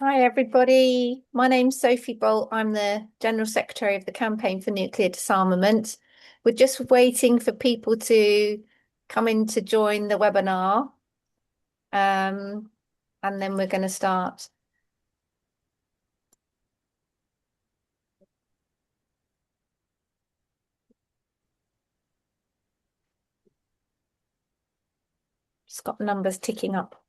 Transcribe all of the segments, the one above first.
Hi, everybody. My name's Sophie Bolt. I'm the General Secretary of the Campaign for Nuclear Disarmament. We're just waiting for people to come in to join the webinar, um, and then we're going to start. Just got numbers ticking up.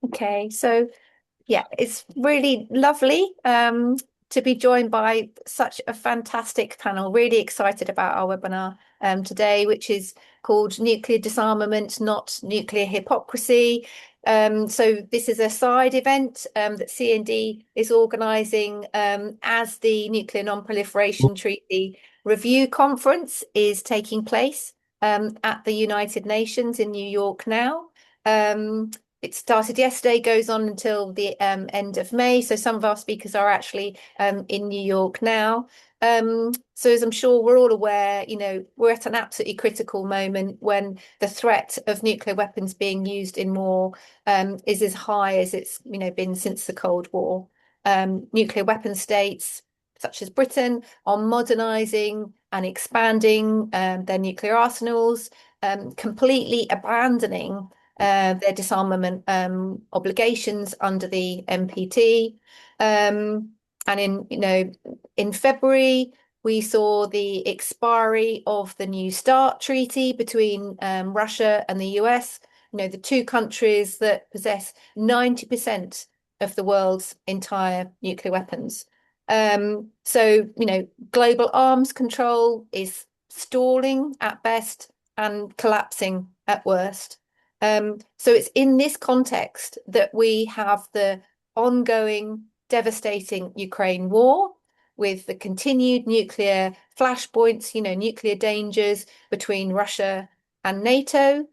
Okay, so yeah, it's really lovely to be joined by such a fantastic panel. Really excited about our webinar today, which is called Nuclear Disarmament, Not Nuclear Hypocrisy. So this is a side event that CND is organising as the Nuclear Non-Proliferation Treaty Review Conference is taking place at the United Nations in New York now. It started yesterday, goes on until the end of May. So some of our speakers are actually in New York now. So as I'm sure we're all aware, we're at an absolutely critical moment when the threat of nuclear weapons being used in war is as high as it's, been since the Cold War. Nuclear weapon states such as Britain are modernising and expanding their nuclear arsenals, completely abandoning their disarmament obligations under the NPT. And in February, we saw the expiry of the New START treaty between Russia and the US, the two countries that possess 90% of the world's entire nuclear weapons. So, global arms control is stalling at best and collapsing at worst. So it's in this context that we have the ongoing devastating Ukraine war with the continued nuclear flashpoints, nuclear dangers between Russia and NATO.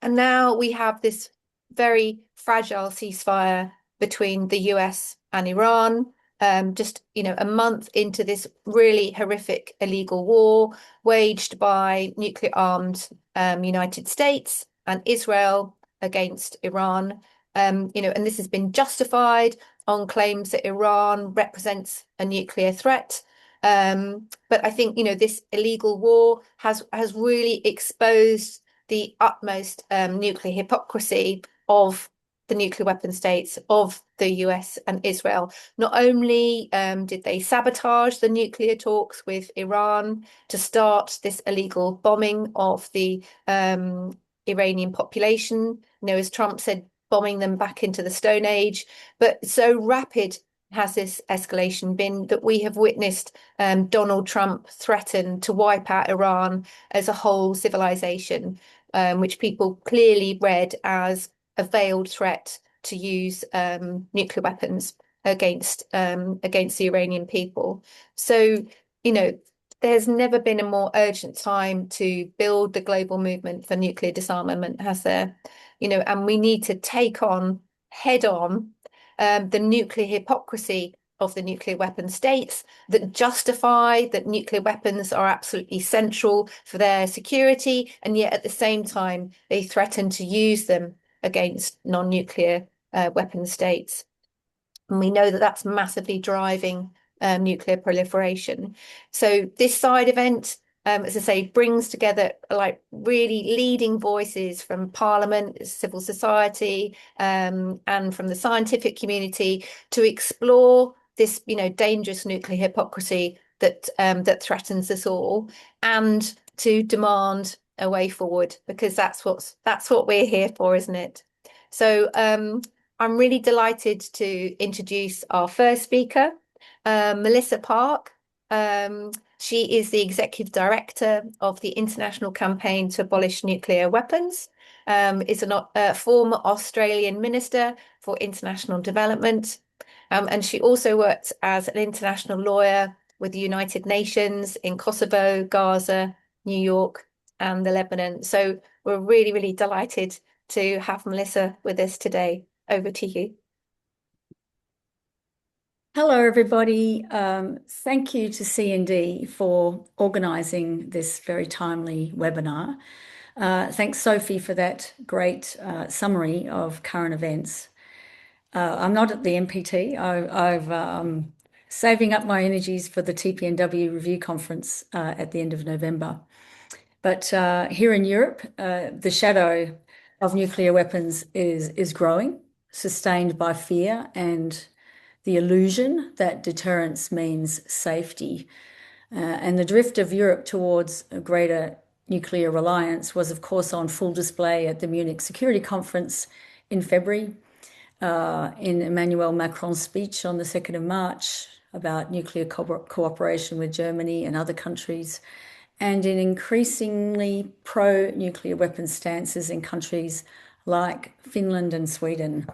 And now we have this very fragile ceasefire between the US and Iran. Just a month into this really horrific illegal war waged by nuclear armed United States and Israel against Iran. And this has been justified on claims that Iran represents a nuclear threat. But I think this illegal war has really exposed the utmost nuclear hypocrisy of the nuclear weapon states of the US and Israel. Not only did they sabotage the nuclear talks with Iran to start this illegal bombing of the Iranian population, as Trump said, bombing them back into the Stone Age, but so rapid has this escalation been that we have witnessed Donald Trump threaten to wipe out Iran as a whole civilization, which people clearly read as a veiled threat to use nuclear weapons against the Iranian people. So, there's never been a more urgent time to build the global movement for nuclear disarmament, has there? And we need to take on head on the nuclear hypocrisy of the nuclear weapon states that justify that nuclear weapons are absolutely central for their security, and yet at the same time they threaten to use them against non-nuclear weapon states. And we know that that's massively driving nuclear proliferation. So this side event, as I say, brings together like really leading voices from Parliament, civil society, and from the scientific community to explore this, dangerous nuclear hypocrisy that threatens us all, and to demand a way forward, because that's what we're here for, isn't it? So I'm really delighted to introduce our first speaker, Melissa Parke. She is the Executive Director of the International Campaign to Abolish Nuclear Weapons, is a former Australian Minister for International Development, and she also worked as an international lawyer with the United Nations in Kosovo, Gaza, New York, and the Lebanon. So we're really, really delighted to have Melissa with us today. Over to you. Hello, everybody. Thank you to CND for organising this very timely webinar. Thanks, Sophie, for that great summary of current events. I'm not at the NPT. I've saving up my energies for the TPNW review conference at the end of November. But here in Europe, the shadow of nuclear weapons is growing, sustained by fear and the illusion that deterrence means safety. And the drift of Europe towards a greater nuclear reliance was, of course, on full display at the Munich Security Conference in February, in Emmanuel Macron's speech on the 2nd of March about nuclear cooperation with Germany and other countries, and in increasingly pro-nuclear weapons stances in countries like Finland and Sweden.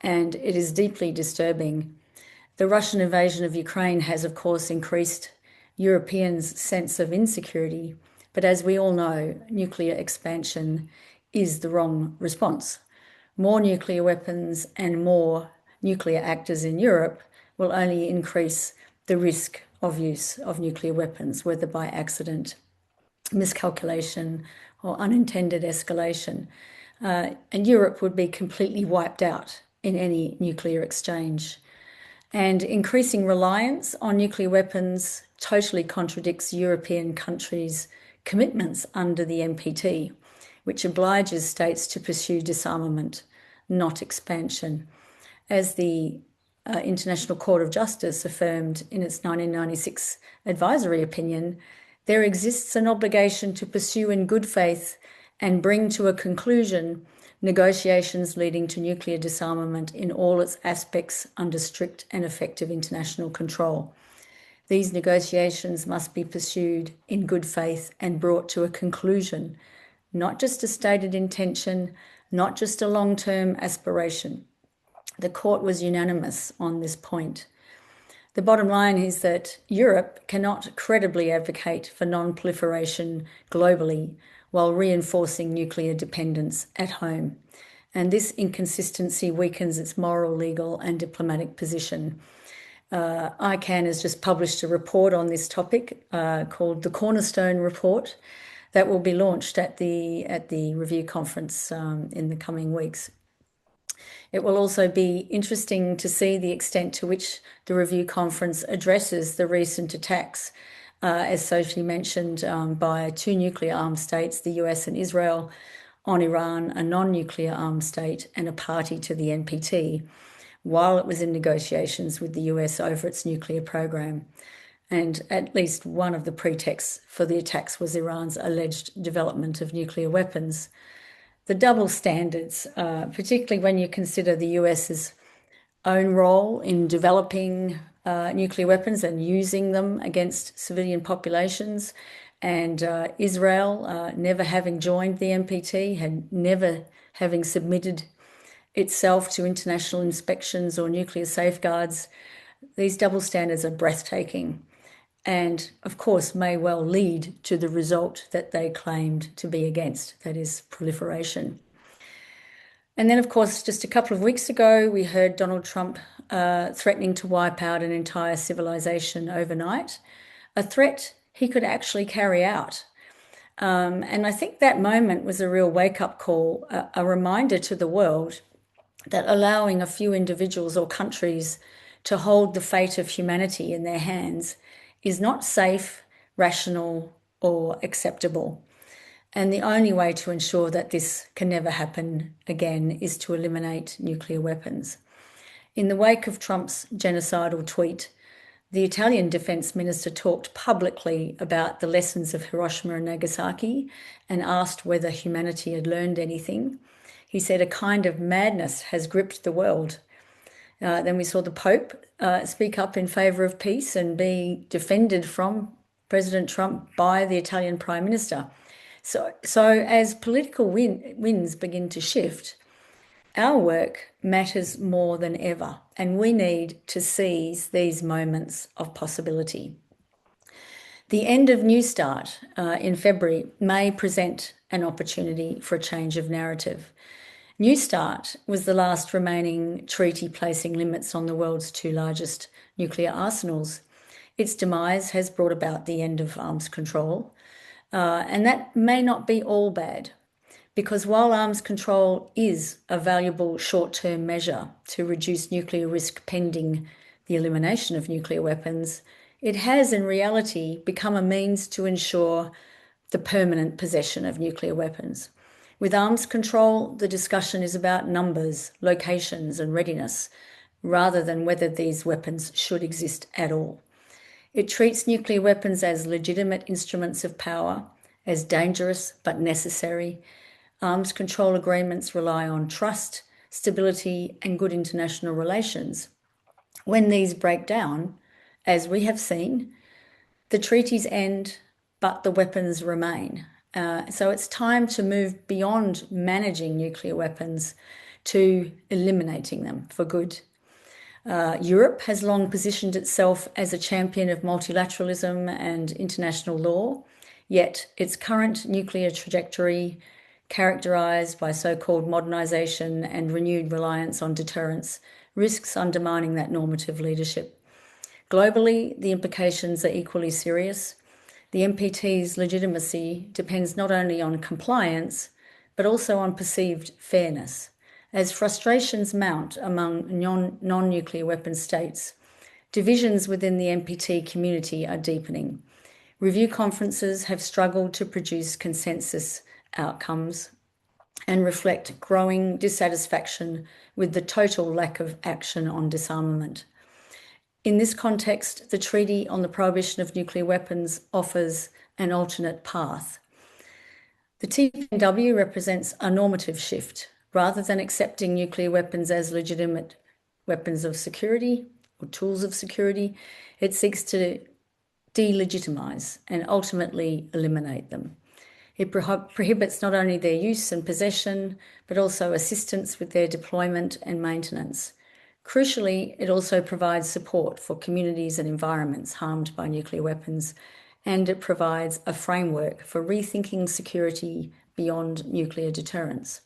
And it is deeply disturbing. The Russian invasion of Ukraine has, of course, increased Europeans' sense of insecurity. But as we all know, nuclear expansion is the wrong response. More nuclear weapons and more nuclear actors in Europe will only increase the risk of use of nuclear weapons, whether by accident, miscalculation, or unintended escalation. And Europe would be completely wiped out in any nuclear exchange. And increasing reliance on nuclear weapons totally contradicts European countries' commitments under the NPT, which obliges states to pursue disarmament, not expansion. As the International Court of Justice affirmed in its 1996 advisory opinion, there exists an obligation to pursue in good faith and bring to a conclusion negotiations leading to nuclear disarmament in all its aspects under strict and effective international control. These negotiations must be pursued in good faith and brought to a conclusion, not just a stated intention, not just a long-term aspiration. The court was unanimous on this point. The bottom line is that Europe cannot credibly advocate for non-proliferation globally while reinforcing nuclear dependence at home. And this inconsistency weakens its moral, legal, and diplomatic position. ICAN has just published a report on this topic called the Cornerstone Report that will be launched at the review conference in the coming weeks. It will also be interesting to see the extent to which the review conference addresses the recent attacks, as Sophie mentioned, by two nuclear armed states, the US and Israel, on Iran, a non-nuclear armed state and a party to the NPT, while it was in negotiations with the US over its nuclear program. And at least one of the pretexts for the attacks was Iran's alleged development of nuclear weapons. The double standards, particularly when you consider the US's own role in developing nuclear weapons and using them against civilian populations, and Israel never having joined the NPT, and never having submitted itself to international inspections or nuclear safeguards. These double standards are breathtaking and, of course, may well lead to the result that they claimed to be against, that is, proliferation. And then, of course, just a couple of weeks ago, we heard Donald Trump threatening to wipe out an entire civilization overnight, a threat he could actually carry out. And I think that moment was a real wake-up call, a reminder to the world that allowing a few individuals or countries to hold the fate of humanity in their hands is not safe, rational, or acceptable. And the only way to ensure that this can never happen again is to eliminate nuclear weapons. In the wake of Trump's genocidal tweet, the Italian defense minister talked publicly about the lessons of Hiroshima and Nagasaki and asked whether humanity had learned anything. He said a kind of madness has gripped the world. Then we saw the Pope speak up in favour of peace and be defended from President Trump by the Italian Prime Minister. So as political winds begin to shift, our work matters more than ever, and we need to seize these moments of possibility. The end of New Start in February may present an opportunity for a change of narrative. New Start was the last remaining treaty placing limits on the world's two largest nuclear arsenals. Its demise has brought about the end of arms control, and that may not be all bad. Because while arms control is a valuable short-term measure to reduce nuclear risk pending the elimination of nuclear weapons, it has in reality become a means to ensure the permanent possession of nuclear weapons. With arms control, the discussion is about numbers, locations, and readiness, rather than whether these weapons should exist at all. It treats nuclear weapons as legitimate instruments of power, as dangerous but necessary. Arms control agreements rely on trust, stability, and good international relations. When these break down, as we have seen, the treaties end, but the weapons remain. So it's time to move beyond managing nuclear weapons to eliminating them for good. Europe has long positioned itself as a champion of multilateralism and international law, yet its current nuclear trajectory, characterised by so-called modernisation and renewed reliance on deterrence, risks undermining that normative leadership. Globally, the implications are equally serious. The NPT's legitimacy depends not only on compliance, but also on perceived fairness. As frustrations mount among non-nuclear weapon states, divisions within the NPT community are deepening. Review conferences have struggled to produce consensus outcomes and reflect growing dissatisfaction with the total lack of action on disarmament. In this context, the Treaty on the Prohibition of Nuclear Weapons offers an alternate path. The TPNW represents a normative shift. Rather than accepting nuclear weapons as legitimate weapons of security or tools of security, it seeks to delegitimize and ultimately eliminate them. It prohibits not only their use and possession, but also assistance with their deployment and maintenance. Crucially, it also provides support for communities and environments harmed by nuclear weapons, and it provides a framework for rethinking security beyond nuclear deterrence.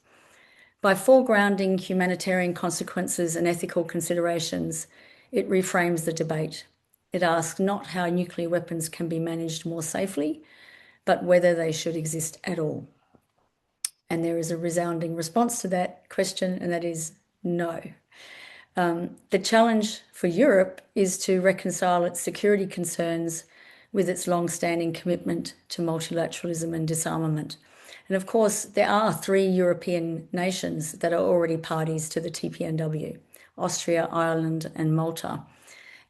By foregrounding humanitarian consequences and ethical considerations, it reframes the debate. It asks not how nuclear weapons can be managed more safely, but whether they should exist at all. And there is a resounding response to that question, and that is no. The challenge for Europe is to reconcile its security concerns with its long-standing commitment to multilateralism and disarmament. And of course, there are 3 European nations that are already parties to the TPNW: Austria, Ireland, and Malta.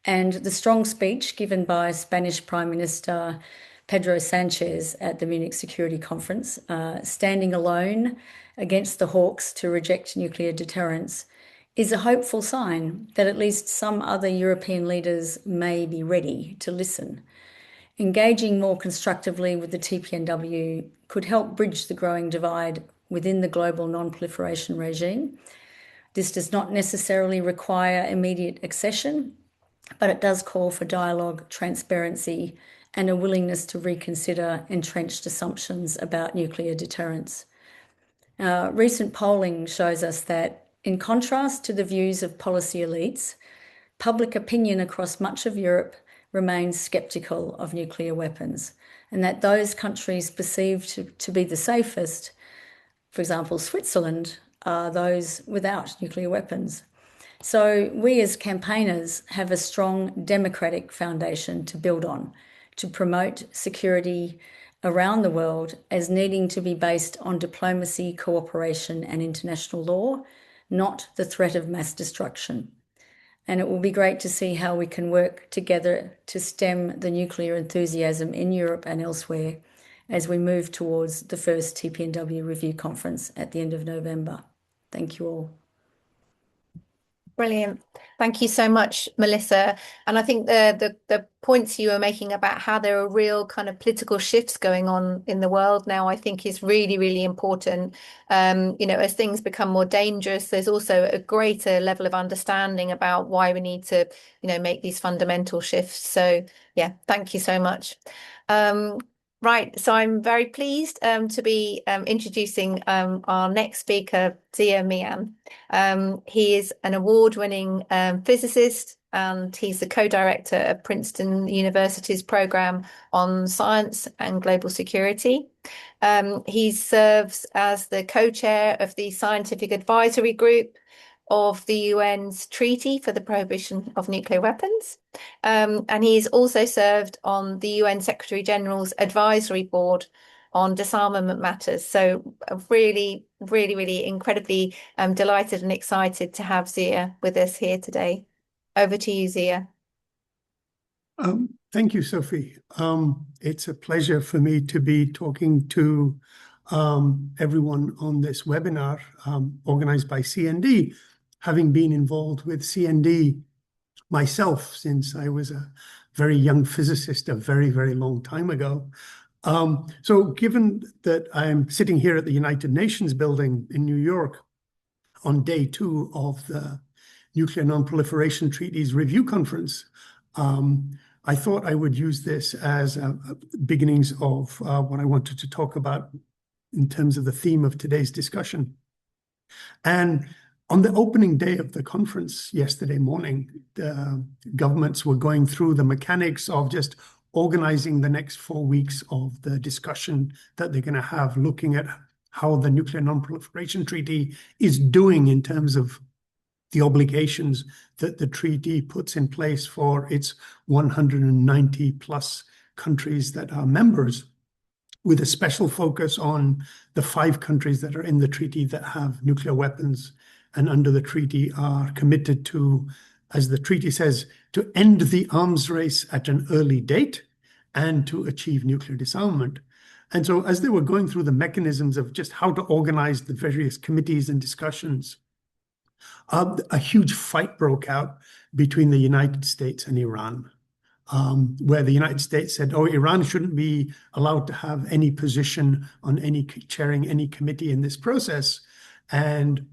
And the strong speech given by Spanish Prime Minister Pedro Sanchez at the Munich Security Conference, standing alone against the hawks to reject nuclear deterrence, is a hopeful sign that at least some other European leaders may be ready to listen. Engaging more constructively with the TPNW could help bridge the growing divide within the global non-proliferation regime. This does not necessarily require immediate accession, but it does call for dialogue, transparency, and a willingness to reconsider entrenched assumptions about nuclear deterrence. Recent polling shows us that, in contrast to the views of policy elites, public opinion across much of Europe remains sceptical of nuclear weapons, and that those countries perceived to be the safest, for example, Switzerland, are those without nuclear weapons. So we as campaigners have a strong democratic foundation to build on, to promote security around the world as needing to be based on diplomacy, cooperation, and international law, not the threat of mass destruction. And it will be great to see how we can work together to stem the nuclear enthusiasm in Europe and elsewhere as we move towards the first TPNW review conference at the end of November. Thank you all. Brilliant. Thank you so much, Melissa. And I think the points you were making about how there are real kind of political shifts going on in the world now, I think is really, really important. As things become more dangerous, there's also a greater level of understanding about why we need to, make these fundamental shifts. So yeah, thank you so much. Right, so I'm very pleased to be introducing our next speaker, Mian. He is an award-winning physicist, and he's the co-director of Princeton University's program on science and global security. He serves as the co-chair of the Scientific Advisory Group of the UN's Treaty for the Prohibition of Nuclear Weapons. And he's also served on the UN Secretary General's Advisory Board on disarmament matters. So really, really, really incredibly delighted and excited to have Zia with us here today. Over to you, Zia. Thank you, Sophie. It's a pleasure for me to be talking to everyone on this webinar organized by CND, having been involved with CND myself since I was a very young physicist a very, very long time ago. So given that I'm sitting here at the United Nations building in New York on day 2 of the Nuclear Non-Proliferation Treaties Review Conference, I thought I would use this as beginnings of what I wanted to talk about in terms of the theme of today's discussion. And on the opening day of the conference yesterday morning, the governments were going through the mechanics of just organizing the next 4 weeks of the discussion that they're going to have, looking at how the Nuclear Non-Proliferation Treaty is doing in terms of the obligations that the treaty puts in place for its 190 plus countries that are members, with a special focus on the 5 countries that are in the treaty that have nuclear weapons and under the treaty are committed to, as the treaty says, to end the arms race at an early date and to achieve nuclear disarmament. And so as they were going through the mechanisms of just how to organize the various committees and discussions, a huge fight broke out between the United States and Iran, where the United States said, oh, Iran shouldn't be allowed to have any position on any chairing any committee in this process. And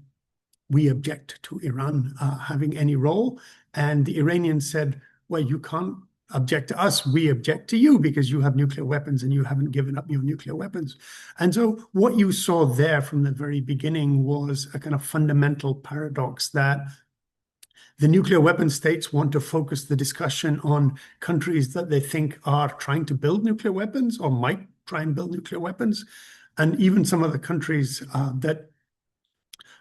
we object to Iran having any role. And the Iranians said, well, you can't object to us. We object to you because you have nuclear weapons and you haven't given up your nuclear weapons. And so what you saw there from the very beginning was a kind of fundamental paradox that the nuclear weapon states want to focus the discussion on countries that they think are trying to build nuclear weapons or might try and build nuclear weapons. And even some of the countries that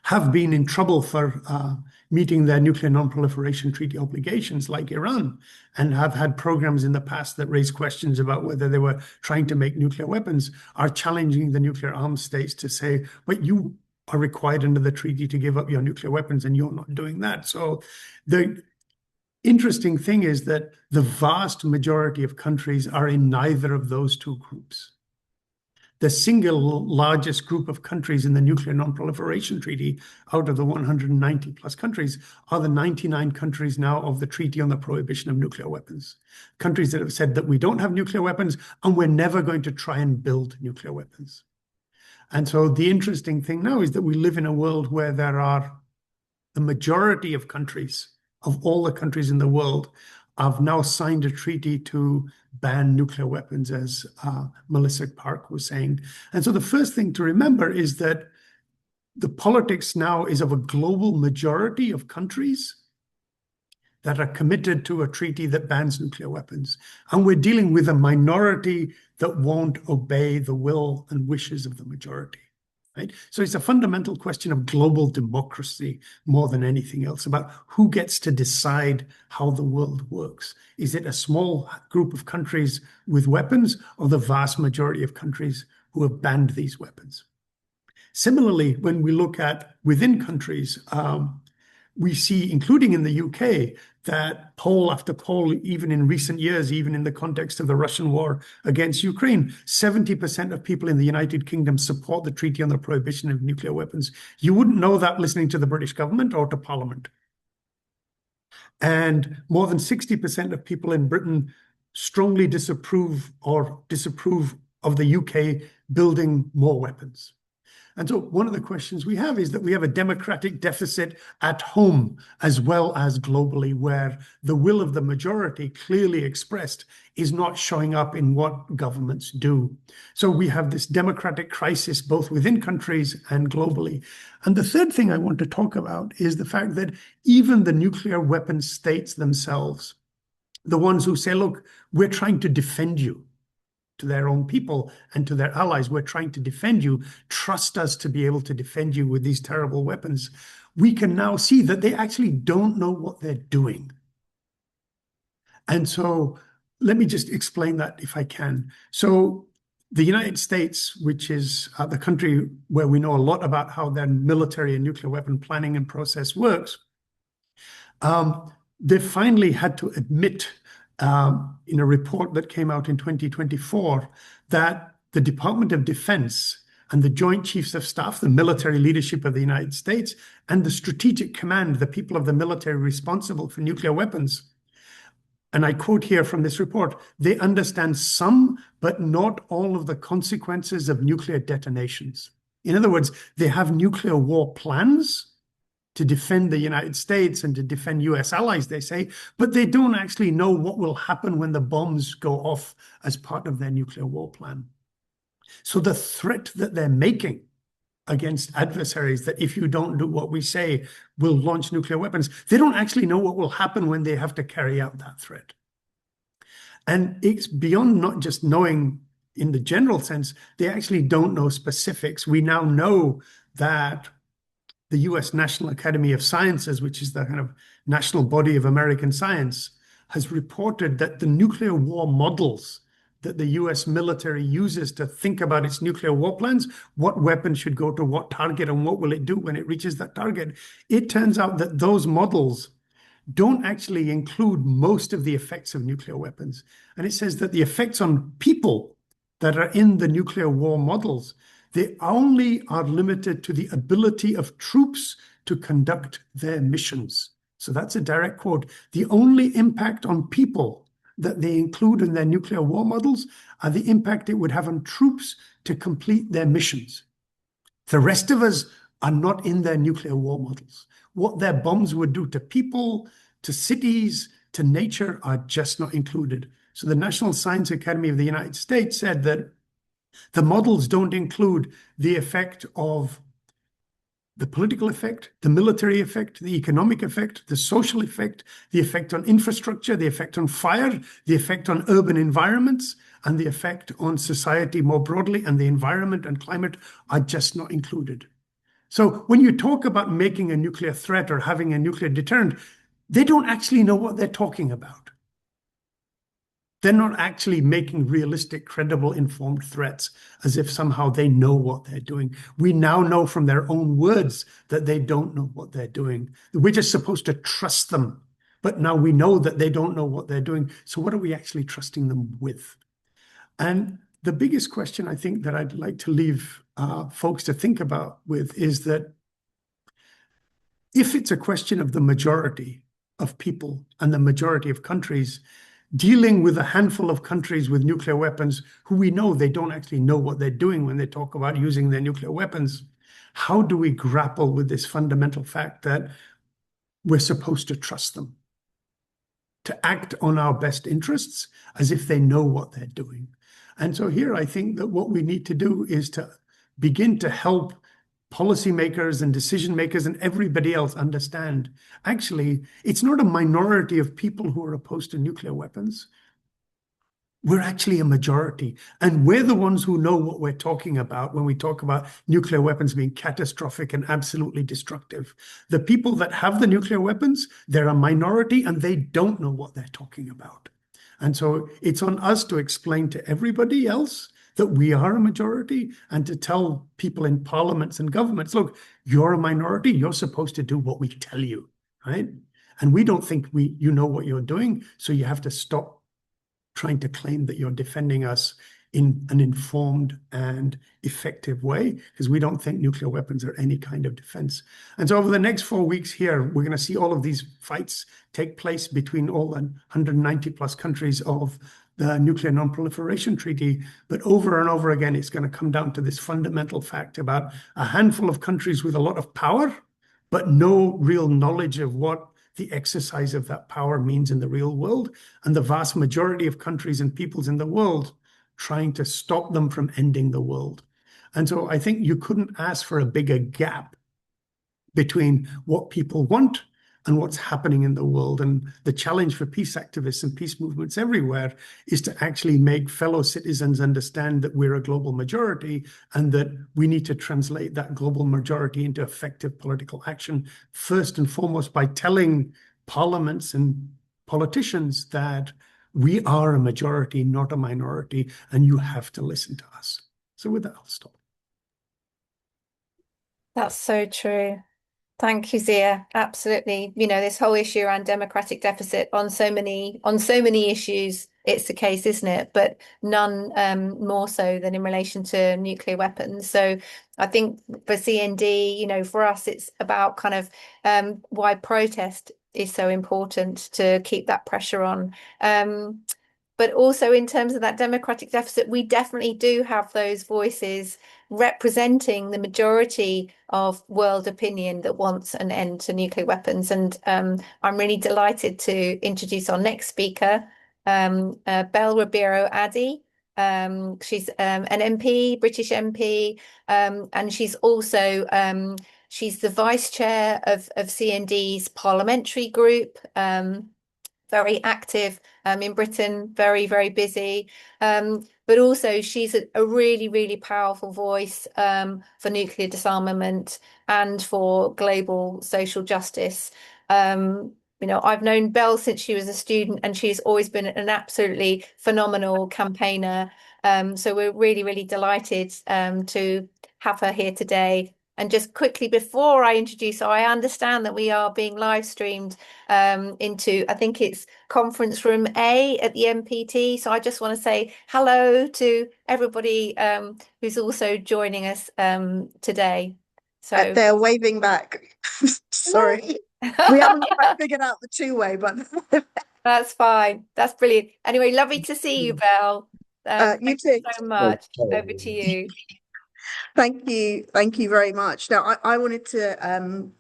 have been in trouble for meeting their nuclear non-proliferation treaty obligations, like Iran, and have had programs in the past that raise questions about whether they were trying to make nuclear weapons, are challenging the nuclear arms states to say, but you are required under the treaty to give up your nuclear weapons, and you're not doing that. So the interesting thing is that the vast majority of countries are in neither of those two groups. The single largest group of countries in the Nuclear Non-Proliferation Treaty out of the 190 plus countries are the 99 countries now of the Treaty on the Prohibition of Nuclear Weapons. Countries that have said that we don't have nuclear weapons and we're never going to try and build nuclear weapons. And so the interesting thing now is that we live in a world where there are the majority of countries, of all the countries in the world, have now signed a treaty to ban nuclear weapons, as Melissa Parke was saying. And so the first thing to remember is that the politics now is of a global majority of countries that are committed to a treaty that bans nuclear weapons. And we're dealing with a minority that won't obey the will and wishes of the majority. Right? So it's a fundamental question of global democracy more than anything else, about who gets to decide how the world works. Is it a small group of countries with weapons or the vast majority of countries who have banned these weapons? Similarly, when we look at within countries, we see, including in the UK, that poll after poll, even in recent years, even in the context of the Russian war against Ukraine, 70% of people in the United Kingdom support the Treaty on the Prohibition of Nuclear Weapons. You wouldn't know that listening to the British government or to Parliament. And more than 60% of people in Britain strongly disapprove of the UK building more weapons. And so one of the questions we have is that we have a democratic deficit at home as well as globally, where the will of the majority clearly expressed is not showing up in what governments do. So we have this democratic crisis both within countries and globally. And the third thing I want to talk about is the fact that even the nuclear weapon states themselves, the ones who say, look, we're trying to defend you, to their own people and to their allies, we're trying to defend you, trust us to be able to defend you with these terrible weapons, we can now see that they actually don't know what they're doing. And so let me just explain that if I can. So the United States, which is the country where we know a lot about how their military and nuclear weapon planning and process works, they finally had to admit in a report that came out in 2024 that the Department of Defense and the Joint Chiefs of Staff, the military leadership of the United States, and the Strategic Command, the people of the military responsible for nuclear weapons, and I quote here from this report, they understand some, but not all of the consequences of nuclear detonations. In other words, they have nuclear war plans to defend the United States and to defend US allies, they say, but they don't actually know what will happen when the bombs go off as part of their nuclear war plan. So the threat that they're making against adversaries, that if you don't do what we say, will launch nuclear weapons, they don't actually know what will happen when they have to carry out that threat. And it's beyond not just knowing in the general sense, they actually don't know specifics. We now know that the US National Academy of Sciences, which is the kind of national body of American science, has reported that the nuclear war models that the US military uses to think about its nuclear war plans, what weapon should go to what target and what will it do when it reaches that target, it turns out that those models don't actually include most of the effects of nuclear weapons. And it says that the effects on people that are in the nuclear war models, they only are limited to the ability of troops to conduct their missions. So that's a direct quote. The only impact on people that they include in their nuclear war models are the impact it would have on troops to complete their missions. The rest of us are not in their nuclear war models. What their bombs would do to people, to cities, to nature are just not included. So the National Science Academy of the United States said that the models don't include the effect of the political effect, the military effect, the economic effect, the social effect, the effect on infrastructure, the effect on fire, the effect on urban environments, and the effect on society more broadly, and the environment and climate are just not included. So when you talk about making a nuclear threat or having a nuclear deterrent, they don't actually know what they're talking about. They're not actually making realistic, credible, informed threats as if somehow they know what they're doing. We now know from their own words that they don't know what they're doing. We're just supposed to trust them. But now we know that they don't know what they're doing. So what are we actually trusting them with? And the biggest question I think that I'd like to leave folks to think about with is that if it's a question of the majority of people and the majority of countries, dealing with a handful of countries with nuclear weapons who we know they don't actually know what they're doing when they talk about using their nuclear weapons, how do we grapple with this fundamental fact that we're supposed to trust them to act on our best interests as if they know what they're doing? And so here I think that what we need to do is to begin to help policymakers and decision makers and everybody else understand, actually, it's not a minority of people who are opposed to nuclear weapons. We're actually a majority. And we're the ones who know what we're talking about when we talk about nuclear weapons being catastrophic and absolutely destructive. The people that have the nuclear weapons, they're a minority and they don't know what they're talking about. And so it's on us to explain to everybody else that we are a majority and to tell people in parliaments and governments, look, you're a minority, you're supposed to do what we tell you, right? And we don't think you know what you're doing, so you have to stop trying to claim that you're defending us in an informed and effective way, because we don't think nuclear weapons are any kind of defense. And so over the next 4 weeks here, we're going to see all of these fights take place between all the 190 plus countries of the Nuclear Non-Proliferation Treaty. But over and over again, it's going to come down to this fundamental fact about a handful of countries with a lot of power, but no real knowledge of what the exercise of that power means in the real world, and the vast majority of countries and peoples in the world trying to stop them from ending the world. And so I think you couldn't ask for a bigger gap between what people want and what's happening in the world. And the challenge for peace activists and peace movements everywhere is to actually make fellow citizens understand that we're a global majority and that we need to translate that global majority into effective political action, first and foremost by telling parliaments and politicians that we are a majority, not a minority, and you have to listen to us. So with that, I'll stop. That's so true. Thank you, Zia. Absolutely. This whole issue around democratic deficit on so many issues, it's the case, isn't it? But none more so than in relation to nuclear weapons. So I think for CND, for us, it's about kind of why protest is so important to keep that pressure on. But also in terms of that democratic deficit, we definitely do have those voices representing the majority of world opinion that wants an end to nuclear weapons. And I'm really delighted to introduce our next speaker, Belle Ribeiro-Addy. She's an MP, British MP, and she's also she's the vice chair of CND's Parliamentary group. Very active in Britain, very, very busy. But also she's a really, really powerful voice for nuclear disarmament and for global social justice. I've known Belle since she was a student, and she's always been an absolutely phenomenal campaigner. So we're really, really delighted to have her here today. And just quickly before I introduce her, I understand that we are being live streamed into, I think it's conference room A at the NPT. So I just want to say hello to everybody who's also joining us today. So they're waving back. Sorry. We haven't quite figured out the two-way, but that's fine. That's brilliant. Anyway, lovely to see you, Belle. you Thank too. you so much. Over to you. Thank you very much. Now, I wanted to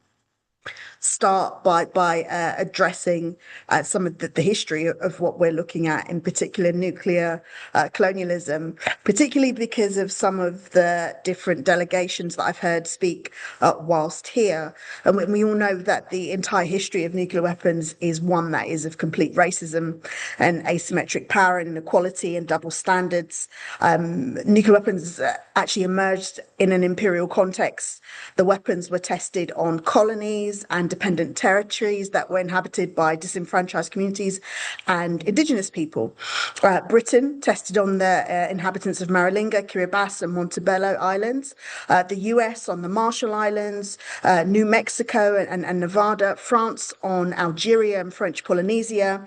start by addressing some of the history of what we're looking at, in particular nuclear colonialism, particularly because of some of the different delegations that I've heard speak whilst here. And we all know that the entire history of nuclear weapons is one that is of complete racism and asymmetric power and inequality and double standards. Nuclear weapons actually emerged in an imperial context. The weapons were tested on colonies and dependent territories that were inhabited by disenfranchised communities and indigenous people. Britain tested on the inhabitants of Maralinga, Kiribati and Montebello Islands, the US on the Marshall Islands, New Mexico and Nevada, France on Algeria and French Polynesia,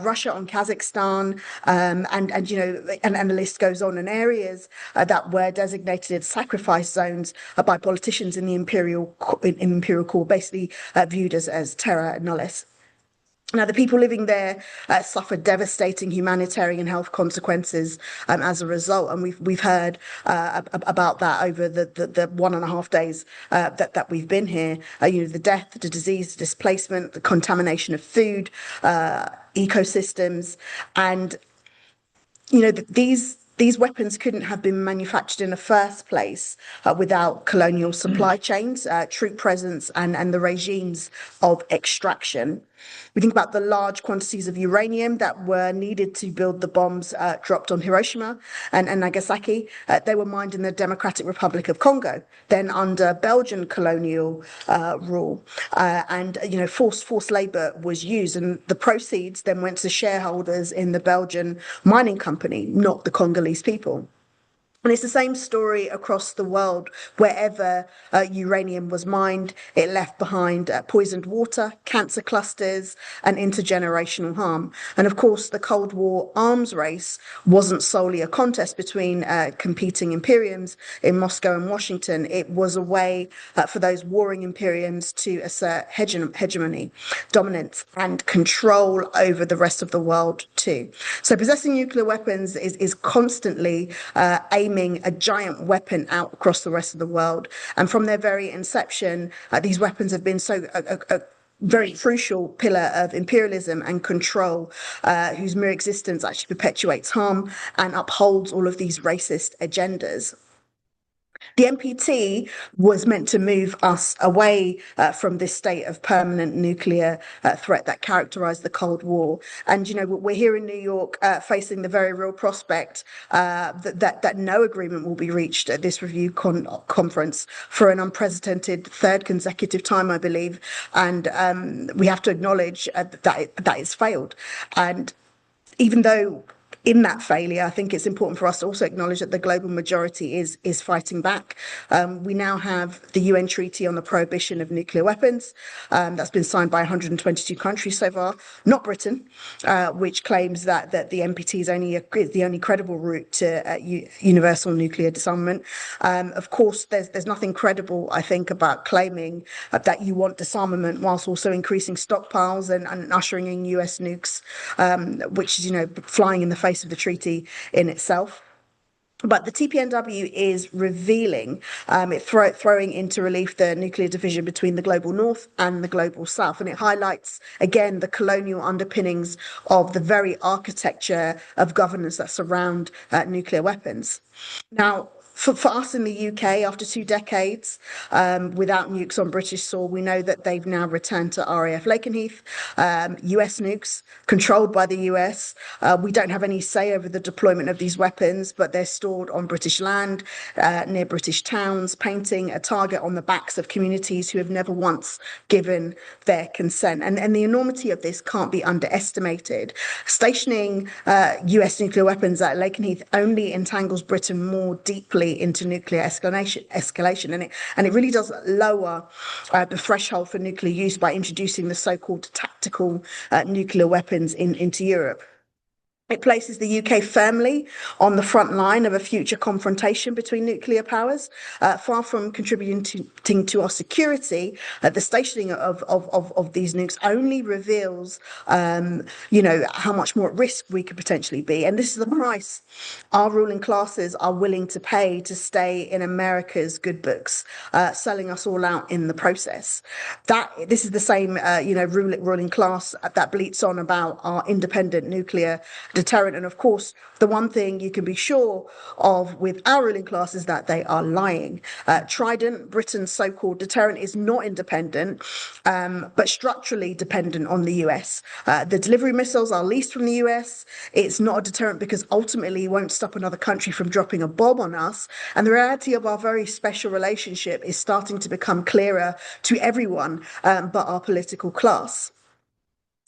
Russia on Kazakhstan, and the list goes on, in areas that were designated as sacrifice zones by politicians in the imperial court, basically viewed as terra nullius. Now, the people living there suffered devastating humanitarian and health consequences as a result, and we've heard about that over the 1.5 days that we've been here. The death, the disease, the displacement, the contamination of food, ecosystems, and these weapons couldn't have been manufactured in the first place without colonial supply chains, troop presence, and the regimes of extraction. We think about the large quantities of uranium that were needed to build the bombs dropped on Hiroshima and Nagasaki. They were mined in the Democratic Republic of Congo, then under Belgian colonial rule. Forced labor was used, and the proceeds then went to shareholders in the Belgian mining company, not the Congolese people. And it's the same story across the world. Wherever uranium was mined, it left behind poisoned water, cancer clusters, and intergenerational harm. And of course, the Cold War arms race wasn't solely a contest between competing imperiums in Moscow and Washington. It was a way for those warring imperiums to assert hegemony, dominance, and control over the rest of the world too. So possessing nuclear weapons is constantly aiming a giant weapon out across the rest of the world. And from their very inception, these weapons have been a very crucial pillar of imperialism and control, whose mere existence actually perpetuates harm and upholds all of these racist agendas. The NPT was meant to move us away from this state of permanent nuclear threat that characterized the Cold War. And, we're here in New York facing the very real prospect that no agreement will be reached at this review conference for an unprecedented third consecutive time, I believe. And we have to acknowledge that it's failed. And even though in that failure, I think it's important for us to also acknowledge that the global majority is fighting back. We now have the UN Treaty on the Prohibition of Nuclear Weapons that's been signed by 122 countries so far, not Britain, which claims that the NPT is the only credible route to universal nuclear disarmament. Of course, there's nothing credible, I think, about claiming that you want disarmament whilst also increasing stockpiles and ushering in US nukes, which is, flying in the face of the treaty in itself. But the TPNW is revealing, throwing into relief the nuclear division between the global north and the global south. And it highlights, again, the colonial underpinnings of the very architecture of governance that surround nuclear weapons. Now, for us in the UK, after 2 decades without nukes on British soil, we know that they've now returned to RAF Lakenheath, US nukes controlled by the US. We don't have any say over the deployment of these weapons, but they're stored on British land, near British towns, painting a target on the backs of communities who have never once given their consent. And the enormity of this can't be underestimated. Stationing US nuclear weapons at Lakenheath only entangles Britain more deeply into nuclear escalation, and it really does lower the threshold for nuclear use by introducing the so-called tactical nuclear weapons into Europe. It places the UK firmly on the front line of a future confrontation between nuclear powers. Far from contributing to our security, the stationing of these nukes only reveals, how much more at risk we could potentially be. And this is the price our ruling classes are willing to pay to stay in America's good books, selling us all out in the process. This is the same, ruling class that bleats on about our independent nuclear deterrent. And of course, the one thing you can be sure of with our ruling class is that they are lying. Trident, Britain's so-called deterrent, is not independent, but structurally dependent on the US. The delivery missiles are leased from the US. It's not a deterrent because ultimately it won't stop another country from dropping a bomb on us. And the reality of our very special relationship is starting to become clearer to everyone but our political class.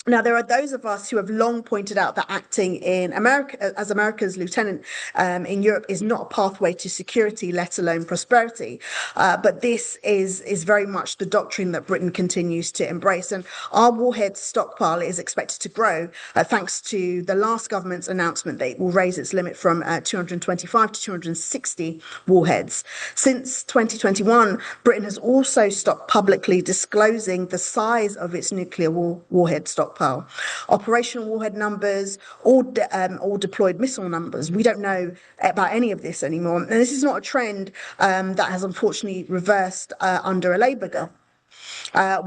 Now, there are those of us who have long pointed out that acting in America as America's lieutenant in Europe is not a pathway to security, let alone prosperity. But this is very much the doctrine that Britain continues to embrace. And our warhead stockpile is expected to grow thanks to the last government's announcement that it will raise its limit from 225 to 260 warheads. Since 2021, Britain has also stopped publicly disclosing the size of its nuclear warhead stockpile. Operational warhead numbers or deployed missile numbers. We don't know about any of this anymore. And this is not a trend that has unfortunately reversed under a Labour government.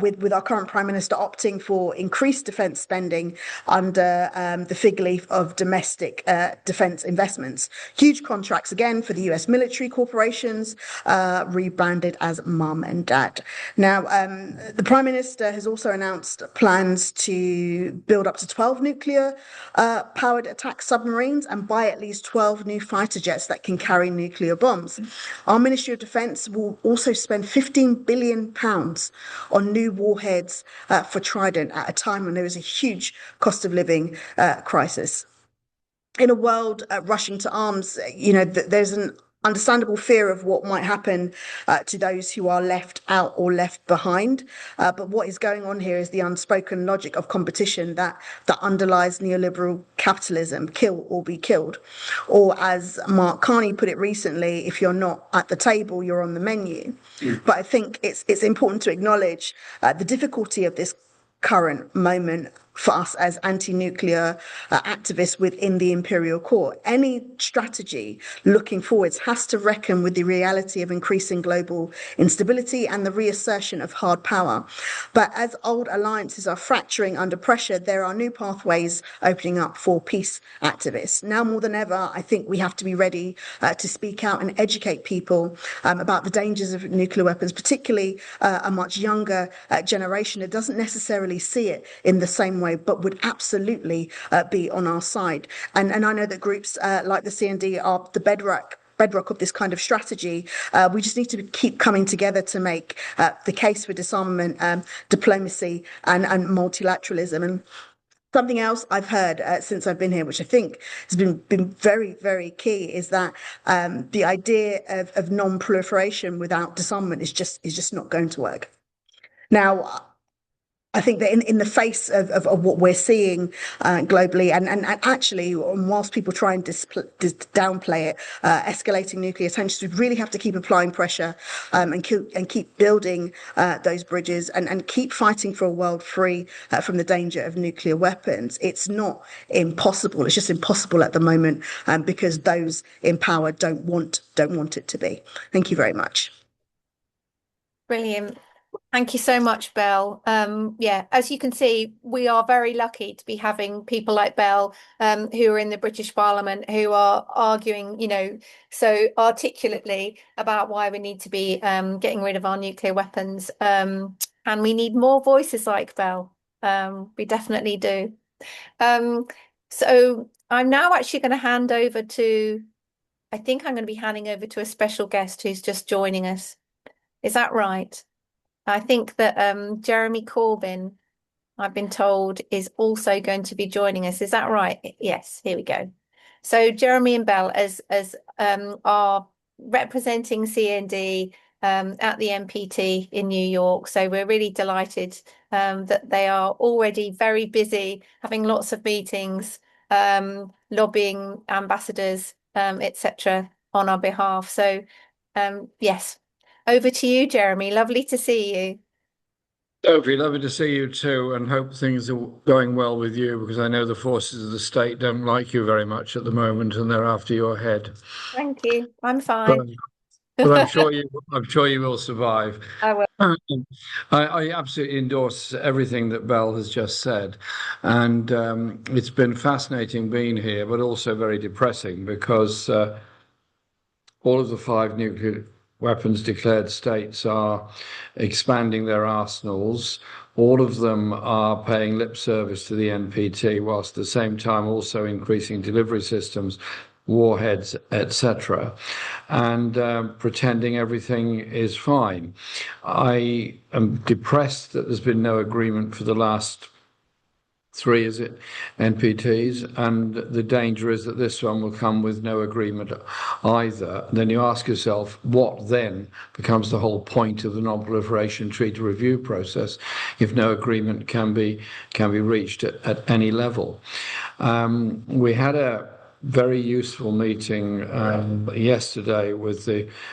With our current Prime Minister opting for increased defence spending under the fig leaf of domestic defence investments. Huge contracts again for the US military corporations, rebranded as Mum and Dad. Now, the Prime Minister has also announced plans to build up to 12 nuclear powered attack submarines and buy at least 12 new fighter jets that can carry nuclear bombs. Our Ministry of Defence will also spend £15 billion on new warheads for Trident at a time when there is a huge cost of living crisis. In a world rushing to arms, there's an understandable fear of what might happen to those who are left out or left behind. But what is going on here is the unspoken logic of competition that underlies neoliberal capitalism: kill or be killed. Or as Mark Carney put it recently, if you're not at the table, you're on the menu. But I think it's important to acknowledge the difficulty of this current moment for us as anti-nuclear activists within the imperial court. Any strategy looking forwards has to reckon with the reality of increasing global instability and the reassertion of hard power. But as old alliances are fracturing under pressure, there are new pathways opening up for peace activists. Now more than ever, I think we have to be ready to speak out and educate people about the dangers of nuclear weapons, particularly a much younger generation that doesn't necessarily see it in the same way, but would absolutely be on our side. And I know that groups like the CND are the bedrock of this kind of strategy. We just need to keep coming together to make the case for disarmament, diplomacy, and multilateralism. And something else I've heard since I've been here, which I think has been very, very key, is that the idea of non-proliferation without disarmament is just not going to work. Now, I think that in the face of what we're seeing globally, and actually, whilst people try and downplay it, escalating nuclear tensions, we really have to keep applying pressure and keep building those bridges and keep fighting for a world free from the danger of nuclear weapons. It's not impossible. It's just impossible at the moment because those in power don't want it to be. Thank you very much. Brilliant. Thank you so much, Belle. Yeah, as you can see, we are very lucky to be having people like Belle who are in the British Parliament, who are arguing, so articulately about why we need to be getting rid of our nuclear weapons. And we need more voices like Belle. We definitely do. So I'm now actually going to hand over to, I think I'm going to be handing over to a special guest who's just joining us. Is that right? I think that Jeremy Corbyn, I've been told, is also going to be joining us. Is that right? Yes, here we go. So Jeremy and Belle as are representing CND at the NPT in New York. So we're really delighted that they are already very busy, having lots of meetings, lobbying ambassadors, etc. on our behalf. So yes. Over to you, Jeremy. Lovely to see you. Sophie, lovely to see you too, and hope things are going well with you, because I know the forces of the state don't like you very much at the moment, and they're after your head. Thank you. I'm fine. But I'm sure you will survive. I will. I absolutely endorse everything that Belle has just said, and it's been fascinating being here, but also very depressing, because all of the 5 nuclear weapons declared states are expanding their arsenals. All of them are paying lip service to the NPT, whilst at the same time also increasing delivery systems, warheads, etc., and pretending everything is fine. I am depressed that there's been no agreement for the last 3, is it, NPTs, and the danger is that this one will come with no agreement either. Then you ask yourself, what then becomes the whole point of the Non-Proliferation Treaty review process if no agreement can be reached at any level? We had a very useful meeting yesterday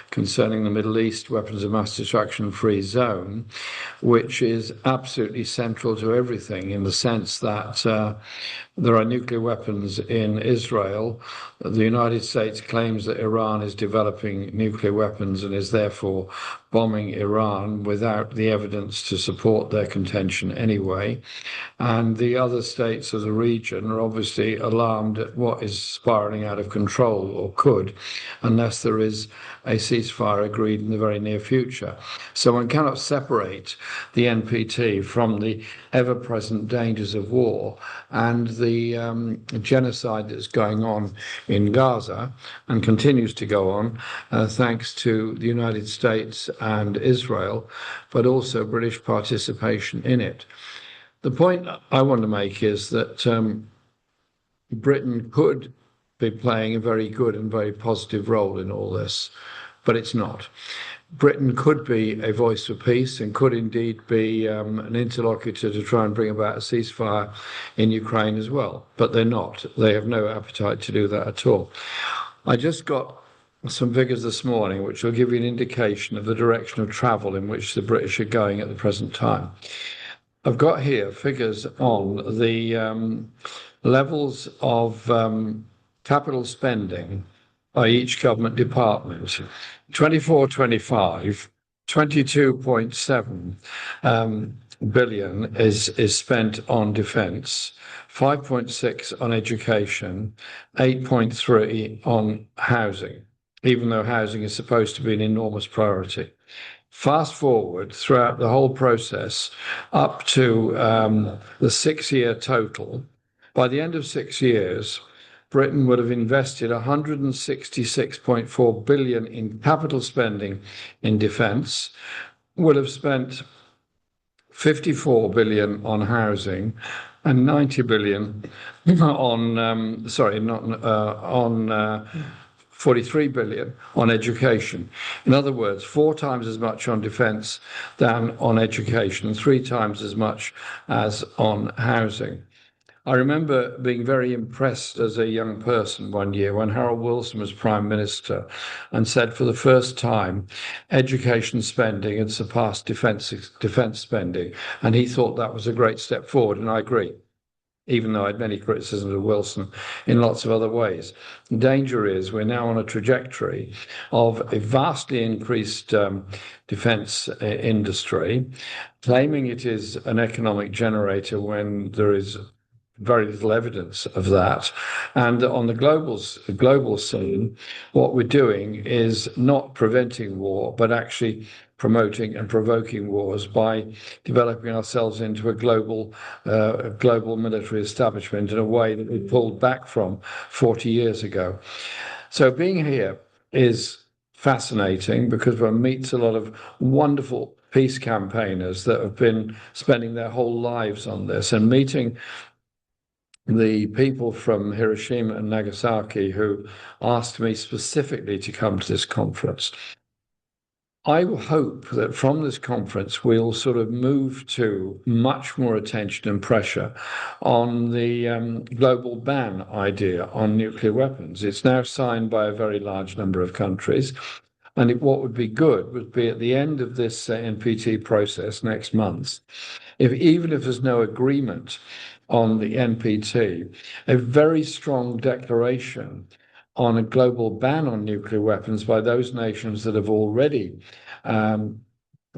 concerning the Middle East weapons of mass destruction free zone, which is absolutely central to everything, in the sense that there are nuclear weapons in Israel. The United States claims that Iran is developing nuclear weapons and is therefore bombing Iran without the evidence to support their contention anyway. And the other states of the region are obviously alarmed at what is spiraling out of control, or could, unless there is a ceasefire agreed in the very near future. So one cannot separate the NPT from the ever-present dangers of war and the genocide that's going on in Gaza and continues to go on, thanks to the United States and Israel, but also British participation in it. The point I want to make is that Britain could be playing a very good and very positive role in all this, but it's not. Britain could be a voice for peace and could indeed be an interlocutor to try and bring about a ceasefire in Ukraine as well, but they're not. They have no appetite to do that at all. I just got some figures this morning which will give you an indication of the direction of travel in which the British are going at the present time. I've got here figures on the levels of capital spending by each government department. 24-25, 22.7 billion is spent on defence, 5.6 on education, 8.3 on housing, even though housing is supposed to be an enormous priority. Fast forward throughout the whole process up to the 6-year total. By the end of 6 years, Britain would have invested 166.4 billion in capital spending in defence, would have spent 54 billion on housing, and 90 billion on 43 billion on education. In other words, 4 times as much on defence than on education, 3 times as much as on housing. I remember being very impressed as a young person one year when Harold Wilson was Prime Minister and said for the first time education spending had surpassed defence spending, and he thought that was a great step forward, and I agree, even though I had many criticisms of Wilson in lots of other ways. The danger is we're now on a trajectory of a vastly increased defence industry, claiming it is an economic generator when there is very little evidence of that. And on the global scene, what we're doing is not preventing war, but actually promoting and provoking wars by developing ourselves into a global military establishment in a way that we pulled back from 40 years ago. So being here is fascinating because one meets a lot of wonderful peace campaigners that have been spending their whole lives on this, and meeting the people from Hiroshima and Nagasaki who asked me specifically to come to this conference. I hope that from this conference we'll sort of move to much more attention and pressure on the global ban idea on nuclear weapons. It's now signed by a very large number of countries. And what would be good would be at the end of this NPT process next month, even if there's no agreement on the NPT, a very strong declaration on a global ban on nuclear weapons by those nations that have already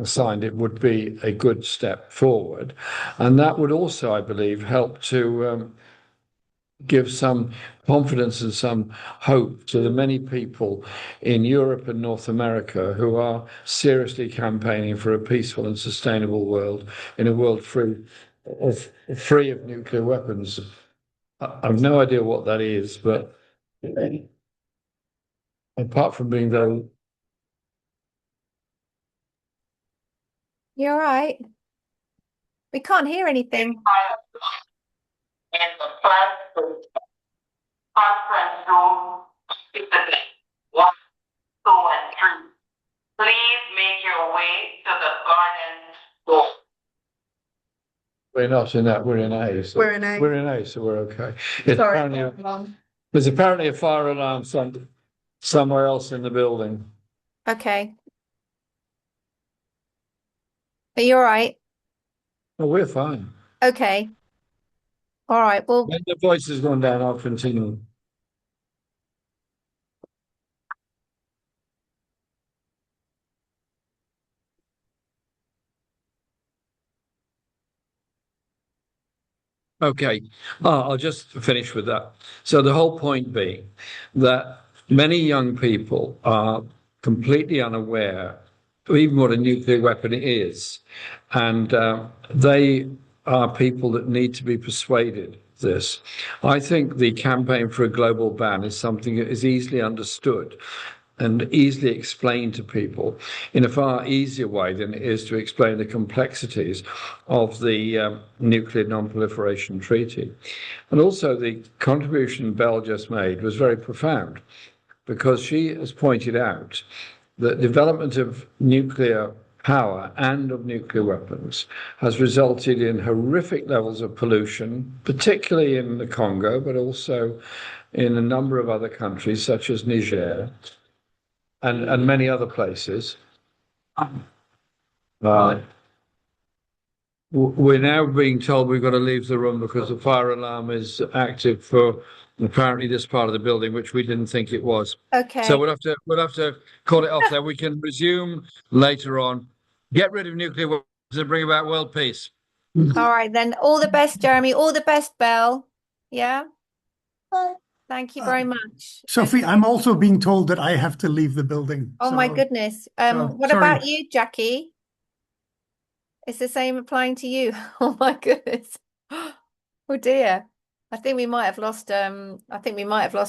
signed it would be a good step forward. And that would also, I believe, help to give some confidence and some hope to the many people in Europe and North America who are seriously campaigning for a peaceful and sustainable world, in a world free of nuclear weapons. I've no idea what that is, but apart from being very... You're right. We can't hear anything. Conference room, one, two, and three. Please make your way to the garden door. We're not in that, we're in A. So We're in A. We're in A, so we're okay. Sorry. There's apparently a fire alarm somewhere else in the building. Okay. Are you all right? Oh, we're fine. Okay. All right. Well, When the voice has gone down, I'll continue. Okay, I'll just finish with that. So the whole point being that many young people are completely unaware of even what a nuclear weapon is. And they are people that need to be persuaded of this. I think the campaign for a global ban is something that is easily understood. and easily explained to people in a far easier way than it is to explain the complexities of the Nuclear Non-Proliferation Treaty. And also the contribution Belle just made was very profound, because she has pointed out that development of nuclear power and of nuclear weapons has resulted in horrific levels of pollution, particularly in the Congo, but also in a number of other countries, such as Niger and many other places. We're now being told we've got to leave the room because the fire alarm is active for apparently this part of the building, which we didn't think it was. Okay. So we'll have to call it off there. We can resume later on. Get rid of nuclear weapons and bring about world peace. All right, then. All the best, Jeremy. All the best, Belle. Yeah. Thank you very much. Sophie, I'm also being told that I have to leave the building. Oh my goodness. What sorry. about you, Jackie? Is the same applying to you? Oh my goodness. Oh dear. I think we might have lost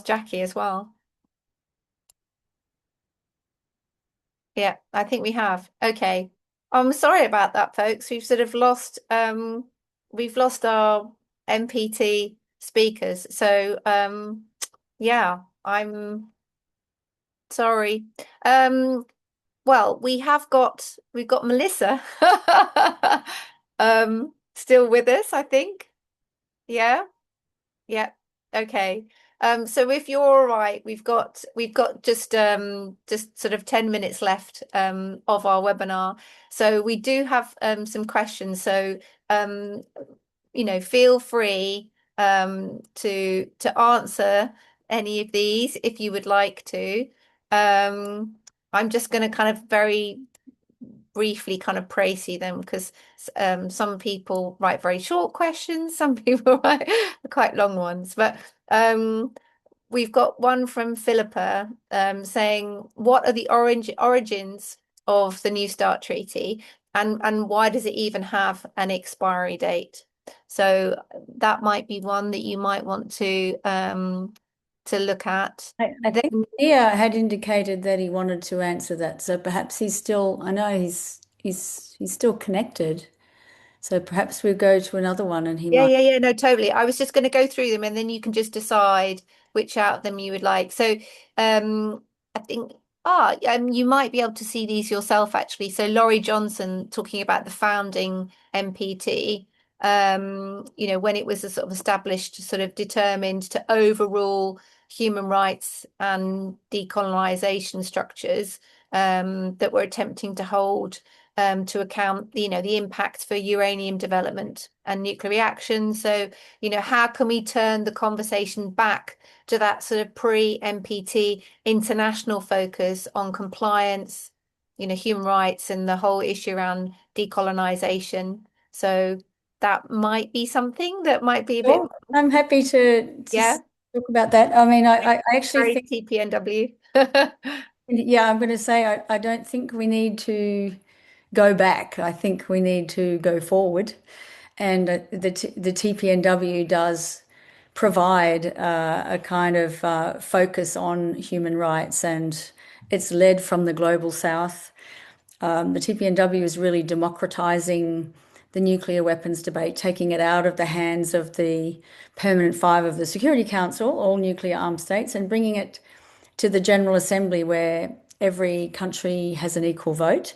Jackie as well. Yeah, I think we have. Okay. I'm sorry about that, folks. We've sort of lost we've lost our NPT speakers. So yeah, I'm sorry. Well, we've got Melissa still with us, I think. Yeah. Yeah. Okay. So if you're all right, we've got just sort of 10 minutes left of our webinar. So we do have some questions. So feel free to answer any of these if you would like to. I'm just going to kind of very briefly kind of précis them, because some people write very short questions, some people write quite long ones. But we've got one from Philippa saying, what are the origins of the New START Treaty, and why does it even have an expiry date? So that might be one that you might want to look at. I think Mia had indicated that he wanted to answer that, so perhaps he's still, I know he's still connected, so perhaps we'll go to another one and he might. Yeah, no, totally. I was just going to go through them and then you can just decide which out of them you would like. So I think you might be able to see these yourself actually. So Laurie Johnson talking about the founding NPT, when it was a sort of established, sort of determined to overrule human rights and decolonization structures that were attempting to hold to account, the impacts for uranium development and nuclear reaction. So, how can we turn the conversation back to that sort of pre-NPT international focus on compliance, human rights and the whole issue around decolonization? So that might be something that might be a bit. I'm happy to talk about that. I mean, I actually think TPNW. Yeah, I'm going to say I don't think we need to go back. I think we need to go forward, and the TPNW does provide a kind of focus on human rights, and it's led from the global south. The TPNW is really democratizing the nuclear weapons debate, taking it out of the hands of the Permanent Five of the Security Council, all nuclear armed states, and bringing it to the General Assembly, where every country has an equal vote.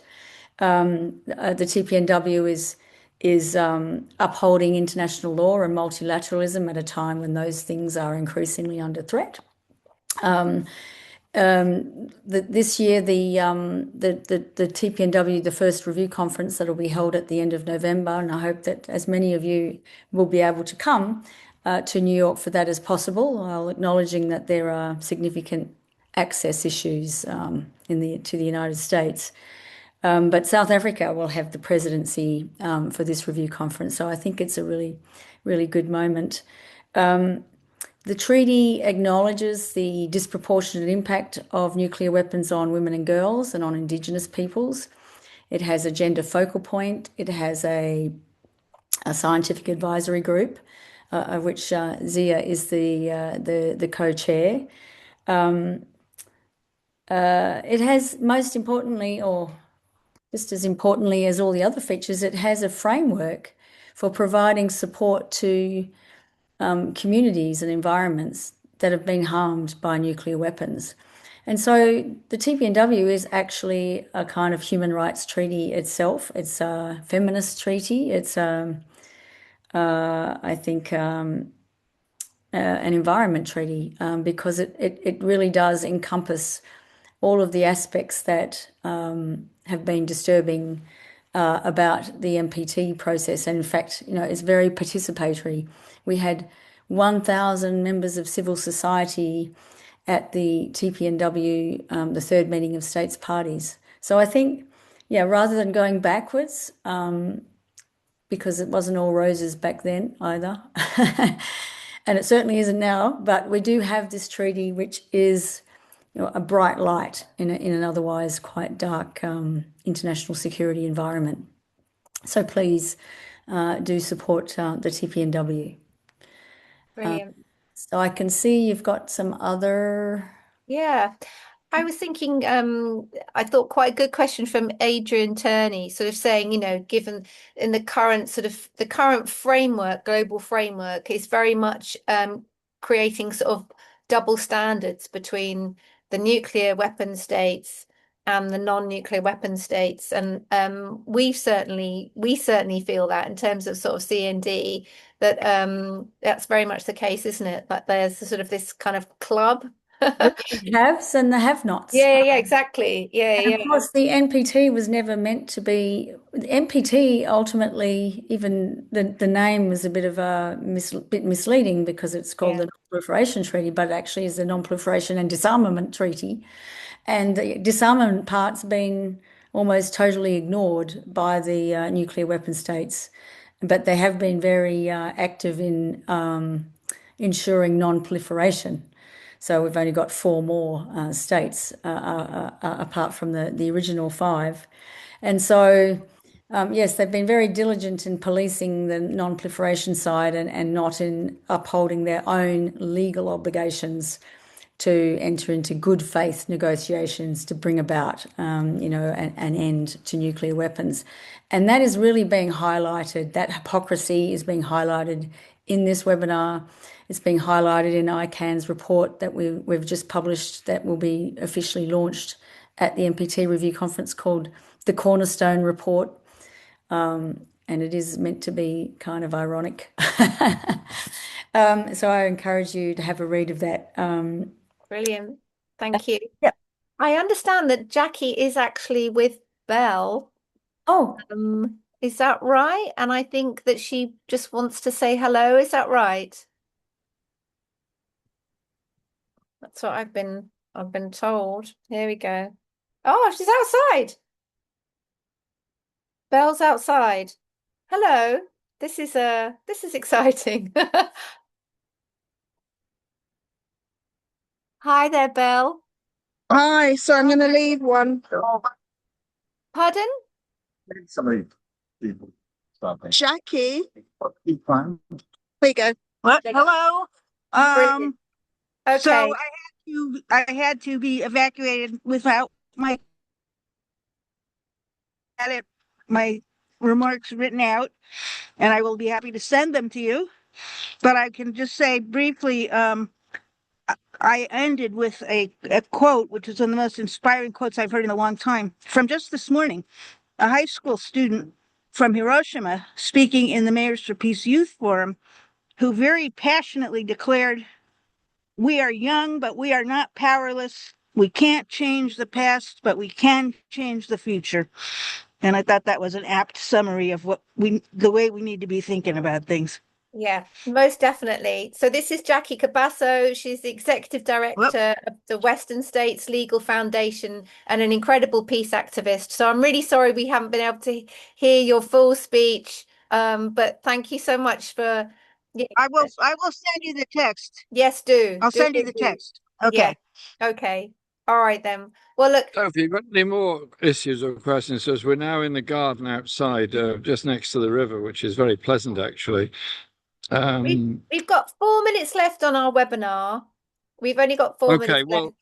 The TPNW is upholding international law and multilateralism at a time when those things are increasingly under threat. This year, the TPNW, the first review conference that will be held at the end of November, and I hope that as many of you will be able to come to New York for that as possible, while acknowledging that there are significant access issues to the United States. But South Africa will have the presidency for this review conference, so I think it's a really, really good moment. The treaty acknowledges the disproportionate impact of nuclear weapons on women and girls and on Indigenous peoples. It has a gender focal point. It has a scientific advisory group, of which Zia is the co-chair. it has, most importantly, or just as importantly as all the other features, it has a framework for providing support to communities and environments that have been harmed by nuclear weapons. And so the TPNW is actually a kind of human rights treaty itself. It's a feminist treaty. It's, I think, an environment treaty because it really does encompass all of the aspects that have been disturbing about the NPT process. And in fact, it's very participatory. We had 1,000 members of civil society at the TPNW, the third meeting of states parties. So I think, rather than going backwards, because it wasn't all roses back then either, and it certainly isn't now, but we do have this treaty which is a bright light in an otherwise quite dark international security environment. So please do support the TPNW. Brilliant. So I can see you've got some other. Yeah. I was thinking, I thought quite a good question from Adrian Turney, sort of saying, given in the current the current framework, global framework, is very much creating sort of double standards between the nuclear weapon states and the non-nuclear weapon states. And we certainly feel that in terms of sort of CND, that that's very much the case, isn't it? That there's sort of this kind of club. The haves and the have-nots. Yeah, exactly. And of course, the NPT was never meant to be. The NPT ultimately, even the name was a bit of a bit misleading because it's called the Non-Proliferation Treaty, but it actually is the Non-Proliferation and Disarmament Treaty. And the disarmament part's been almost totally ignored by the nuclear weapon states. But they have been very active in ensuring non-proliferation. So we've only got 4 more states apart from the original 5. And so, yes, they've been very diligent in policing the non-proliferation side and not in upholding their own legal obligations to enter into good faith negotiations to bring about, an end to nuclear weapons. And that is really being highlighted. That hypocrisy is being highlighted in this webinar. It's being highlighted in ICAN's report that we've just published that will be officially launched at the NPT review conference called the Cornerstone Report. And it is meant to be kind of ironic. So I encourage you to have a read of that. Brilliant. Thank you. Yeah. I understand that Jackie is actually with Belle. Oh, is that right? And I think that she just wants to say hello. Is that right? That's what I've been told. Here we go. Oh, she's outside. Belle's outside. Hello. This is exciting. Hi there, Belle. Hi, so I'm going to leave one. Pardon? Somebody, people, stop it. Jackie, Keep fine. there you go. What? Hello. Brilliant. Okay. So I had to be evacuated without my remarks written out, and I will be happy to send them to you. But I can just say briefly, I ended with a quote, which is one of the most inspiring quotes I've heard in a long time, from just this morning. A high school student from Hiroshima speaking in the Mayors for Peace Youth Forum, who very passionately declared, "We are young, but we are not powerless. We can't change the past, but we can change the future." And I thought that was an apt summary of the way we need to be thinking about things. Yeah, most definitely. So this is Jackie Cabasso. She's the executive director of the Western States Legal Foundation and an incredible peace activist. So I'm really sorry we haven't been able to hear your full speech. But thank you so much for. Yeah. I will send you the text. Yes, do. I'll send you the text. Okay. Yeah. Okay. All right then. Well, look. Sophie, you got any more issues or questions? As we're now in the garden outside, just next to the river, which is very pleasant, actually. We've got 4 minutes left on our webinar. We've only got 4 minutes left.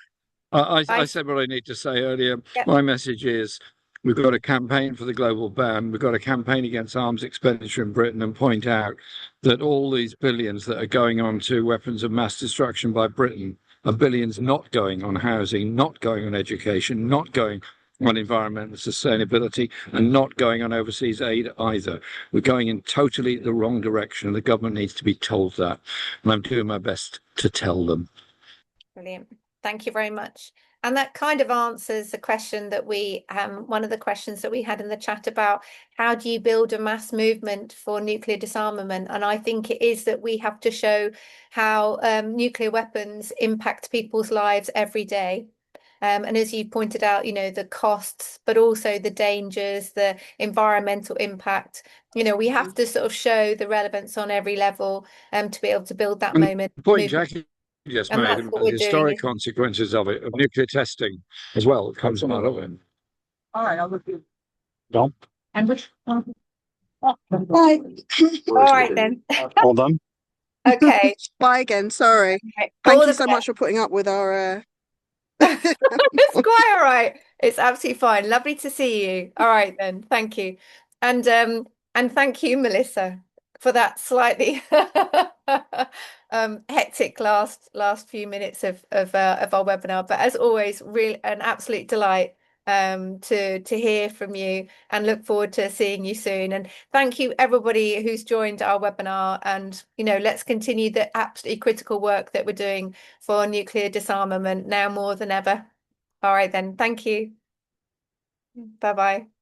I said what I need to say earlier. Yep. My message is we've got a campaign for the global ban. We've got a campaign against arms expenditure in Britain, and point out that all these billions that are going on to weapons of mass destruction by Britain are billions not going on housing, not going on education, not going on environmental sustainability, and not going on overseas aid either. We're going in totally the wrong direction, and the government needs to be told that. And I'm doing my best to tell them. Brilliant. Thank you very much. And that kind of answers the question that one of the questions that we had in the chat about how do you build a mass movement for nuclear disarmament? And I think it is that we have to show how nuclear weapons impact people's lives every day. And as you pointed out, the costs, but also the dangers, the environmental impact. We have to sort of show the relevance on every level to be able to build that moment. The point Jackie just And made that's about what the we're doing. historic consequences of it, of nuclear testing as well, comes out of it. All right, I'll look at Dom? And which one? Bye. All right then. All done? Okay. Bye again. Sorry. Okay. Thank All you the so much for putting up with our. It's quite all right. It's absolutely fine. Lovely to see you. All right then. Thank you. And thank you, Melissa, for that slightly hectic last few minutes of our webinar. But as always, really an absolute delight to hear from you, and look forward to seeing you soon. And thank you everybody who's joined our webinar, and let's continue the absolutely critical work that we're doing for nuclear disarmament now more than ever. All right then, thank you. Bye bye.